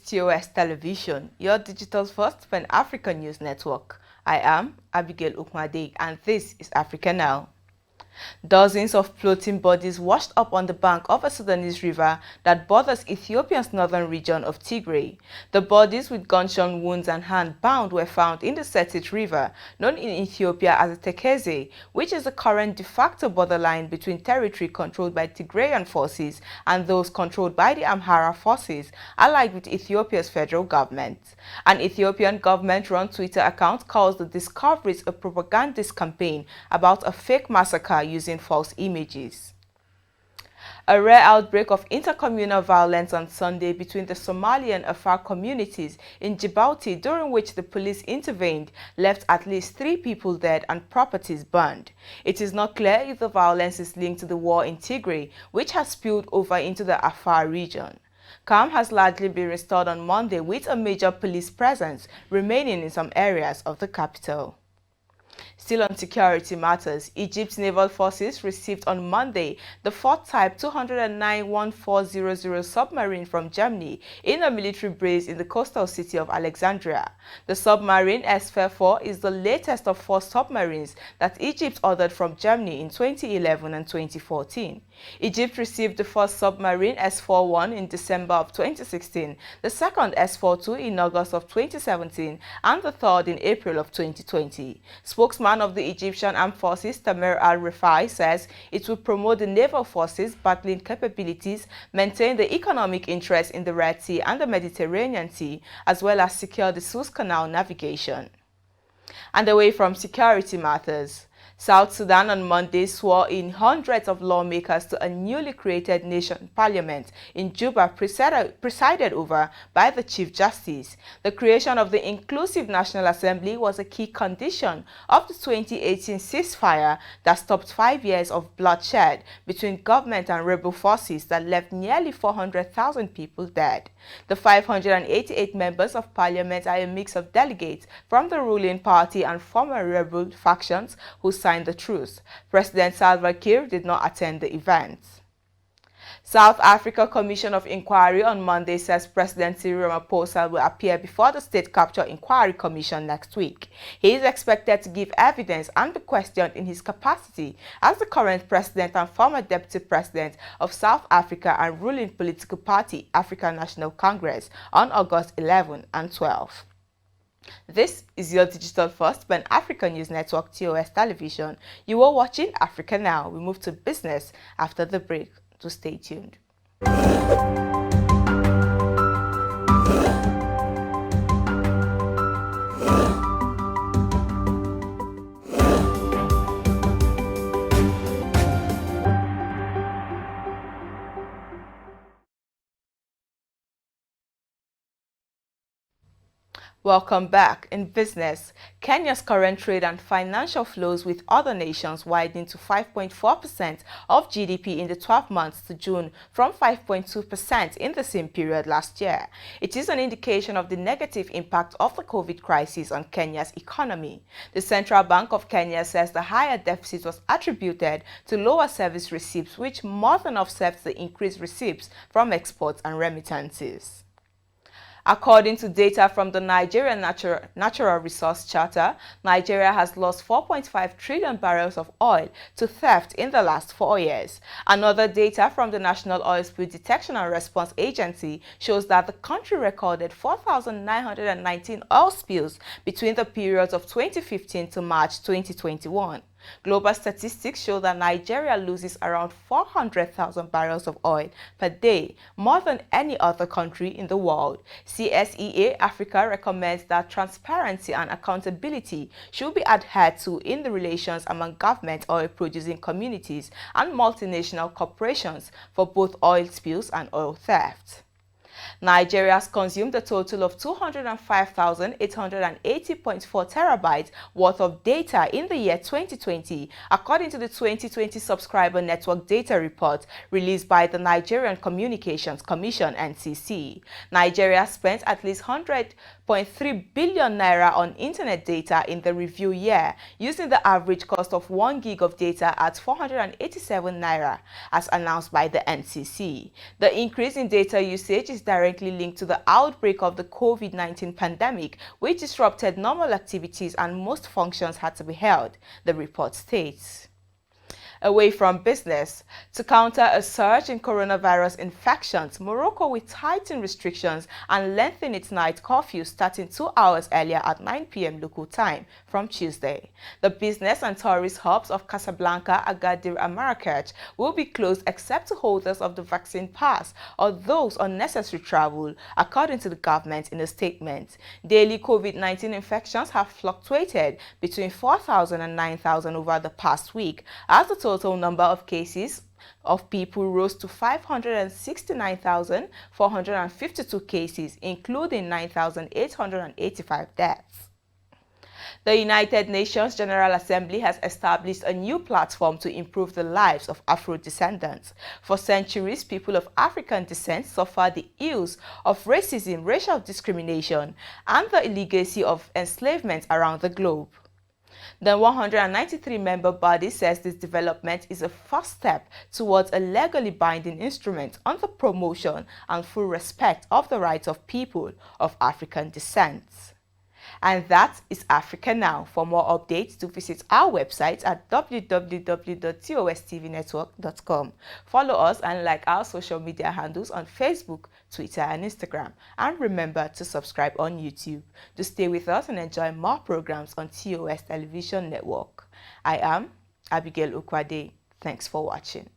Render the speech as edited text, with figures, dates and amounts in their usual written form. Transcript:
TOS Television, your digital first Pan-African news network. I am Abigail Ukmade and this is Africa Now. Dozens of floating bodies washed up on the bank of a Sudanese river that borders Ethiopia's northern region of Tigray. The bodies with gunshot wounds and hand bound were found in the Setit River, known in Ethiopia as the Tekeze, which is the current de facto borderline between territory controlled by Tigrayan forces and those controlled by the Amhara forces, allied with Ethiopia's federal government. An Ethiopian government-run Twitter account calls the discoveries a propagandist campaign about a fake massacre using false images. A rare outbreak of intercommunal violence on Sunday between the Somali and Afar communities in Djibouti, during which the police intervened, left at least 3 people dead and properties burned. It is not clear if the violence is linked to the war in Tigray, which has spilled over into the Afar region. Calm has largely been restored on Monday, with a major police presence remaining in some areas of the capital. Still on security matters, Egypt's naval forces received on Monday the 4th Type 209-1400 submarine from Germany in a military base in the coastal city of Alexandria. The submarine S-4 is the latest of 4 submarines that Egypt ordered from Germany in 2011 and 2014. Egypt received the first submarine S-41 in December of 2016, the second S-42 in August of 2017, and the third in April of 2020. Spokesman of the Egyptian Armed Forces, Tamer al-Rifai, says it will promote the naval forces' battling capabilities, maintain the economic interest in the Red Sea and the Mediterranean Sea, as well as secure the Suez Canal navigation. And away from security matters, South Sudan on Monday swore in hundreds of lawmakers to a newly created nation parliament in Juba, presided over by the Chief Justice. The creation of the Inclusive National Assembly was a key condition of the 2018 ceasefire that stopped 5 years of bloodshed between government and rebel forces that left nearly 400,000 people dead. The 588 members of parliament are a mix of delegates from the ruling party and former rebel factions who signed the truce. President Salva Kiir did not attend the event. South Africa Commission of Inquiry on Monday says President Cyril Ramaphosa will appear before the State Capture Inquiry Commission next week. He is expected to give evidence and be questioned in his capacity as the current president and former deputy president of South Africa and ruling political party African National Congress on August 11 and 12. This is your digital first Pan-African news network, TOS Television. You are watching Africa Now. We move to business after the break, so stay tuned. Welcome back. In business, Kenya's current trade and financial flows with other nations widened to 5.4% of GDP in the 12 months to June from 5.2% in the same period last year. It is an indication of the negative impact of the COVID crisis on Kenya's economy. The Central Bank of Kenya says the higher deficit was attributed to lower service receipts, which more than offsets the increased receipts from exports and remittances. According to data from the Nigerian Natural Resource Charter, Nigeria has lost 4.5 trillion barrels of oil to theft in the last 4 years. Another data from the National Oil Spill Detection and Response Agency shows that the country recorded 4,919 oil spills between the periods of 2015 to March 2021. Global statistics show that Nigeria loses around 400,000 barrels of oil per day, more than any other country in the world. CSEA Africa recommends that transparency and accountability should be adhered to in the relations among government, oil-producing communities, and multinational corporations for both oil spills and oil theft. Nigeria has consumed a total of 205,880.4 terabytes worth of data in the year 2020, according to the 2020 Subscriber Network Data Report released by the Nigerian Communications Commission (NCC). Nigeria spent at least 100.3 billion naira on internet data in the review year, using the average cost of 1 gig of data at 487 naira, as announced by the NCC. The increase in data usage is directly linked to the outbreak of the COVID-19 pandemic, which disrupted normal activities and most functions had to be held, the report states. Away from business. To counter a surge in coronavirus infections, Morocco will tighten restrictions and lengthen its night curfew starting 2 hours earlier at 9 p.m. local time from Tuesday. The business and tourist hubs of Casablanca, Agadir and Marrakech will be closed except to holders of the vaccine pass or those on necessary travel, according to the government in a statement. Daily COVID-19 infections have fluctuated between 4,000 and 9,000 over the past week, as the total number of cases of people rose to 569,452 cases, including 9,885 deaths. The United Nations General Assembly has established a new platform to improve the lives of Afro-descendants. For centuries, people of African descent suffered the ills of racism, racial discrimination, and the legacy of enslavement around the globe. The 193-member body says this development is a first step towards a legally binding instrument on the promotion and full respect of the rights of people of African descent. And that is Africa Now. For more updates, do visit our website at www.TOSTVNetwork.com. Follow us and like our social media handles on Facebook, Twitter, and Instagram. And remember to subscribe on YouTube. To stay with us and enjoy more programs on TOS Television Network. I am Abigail Ukwade. Thanks for watching.